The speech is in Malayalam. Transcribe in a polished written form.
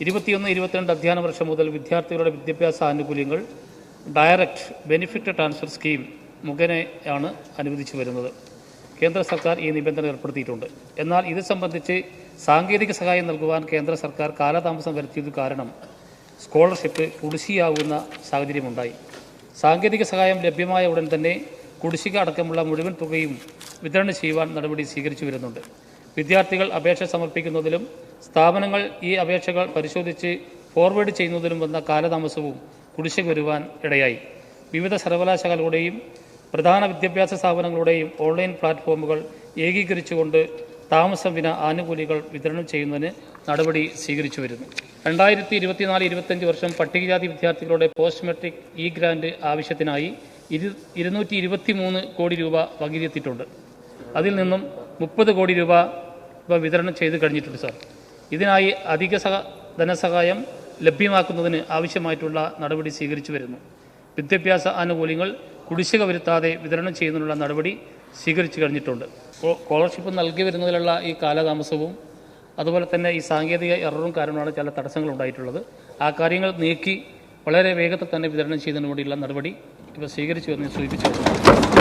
21-22 അധ്യയന വർഷം മുതൽ വിദ്യാർത്ഥികളുടെ വിദ്യാഭ്യാസ ആനുകൂല്യങ്ങൾ ഡയറക്റ്റ് ബെനിഫിറ്റ് ട്രാൻസ്ഫർ സ്കീം മുഖേനയാണ് അനുവദിച്ചു വരുന്നത്. കേന്ദ്ര സർക്കാർ ഈ നിബന്ധന ഏർപ്പെടുത്തിയിട്ടുണ്ട്. എന്നാൽ ഇത് സംബന്ധിച്ച് സാങ്കേതിക സഹായം നൽകുവാൻ കേന്ദ്ര സർക്കാർ കാലതാമസം വരുത്തിയത് കാരണം സ്കോളർഷിപ്പ് കുടിശ്ശികയാകുന്ന സാഹചര്യമുണ്ടായി. സാങ്കേതിക സഹായം ലഭ്യമായ ഉടൻ തന്നെ കുടിശ്ശിക അടക്കമുള്ള മുഴുവൻ തുകയും വിതരണം ചെയ്യുവാൻ നടപടി സ്വീകരിച്ചു വരുന്നുണ്ട്. വിദ്യാർത്ഥികൾ അപേക്ഷ സമർപ്പിക്കുന്നതിലും സ്ഥാപനങ്ങൾ ഈ അപേക്ഷകൾ പരിശോധിച്ച് ഫോർവേഡ് ചെയ്യുന്നതിലും വന്ന കാലതാമസവും കുടിശ്ശിക വരുവാൻ ഇടയായി. വിവിധ സർവകലാശാലകളുടെയും പ്രധാന വിദ്യാഭ്യാസ സ്ഥാപനങ്ങളുടെയും ഓൺലൈൻ പ്ലാറ്റ്ഫോമുകൾ ഏകീകരിച്ചുകൊണ്ട് താമസം വിന ആനുകൂല്യങ്ങൾ വിതരണം ചെയ്യുന്നതിന് നടപടി സ്വീകരിച്ചു വരുന്നു. 2024-25 വർഷം പട്ടികജാതി വിദ്യാർത്ഥികളുടെ പോസ്റ്റ് മെട്രിക് ഇ ഗ്രാൻഡ് ആവശ്യത്തിനായി 223 കോടി രൂപ വകയിരുത്തിയിട്ടുണ്ട്. അതിൽ നിന്നും 30 കോടി രൂപ വിതരണം ചെയ്ത് കഴിഞ്ഞിട്ടുണ്ട് സാർ. ഇതിനായി അധിക ധനസഹായം ലഭ്യമാക്കുന്നതിന് ആവശ്യമായിട്ടുള്ള നടപടി സ്വീകരിച്ചു വരുന്നു. വിദ്യാഭ്യാസ ആനുകൂല്യങ്ങൾ കുടിശ്ശിക വരുത്താതെ വിതരണം ചെയ്യുന്നതിനുള്ള നടപടി സ്വീകരിച്ചു കഴിഞ്ഞിട്ടുണ്ട്. സ്കോളർഷിപ്പ് നൽകി വരുന്നതിലുള്ള ഈ കാലതാമസവും അതുപോലെ തന്നെ ഈ സാങ്കേതിക എററും കാരണമാണ് ചില തടസ്സങ്ങൾ ഉണ്ടായിട്ടുള്ളത്. ആ കാര്യങ്ങൾ നീക്കി വളരെ വേഗത്തിൽ തന്നെ വിതരണം ചെയ്യുന്നതിന് വേണ്ടിയുള്ള നടപടി ഇപ്പോൾ സ്വീകരിച്ചു എന്ന് സൂചിപ്പിച്ചു.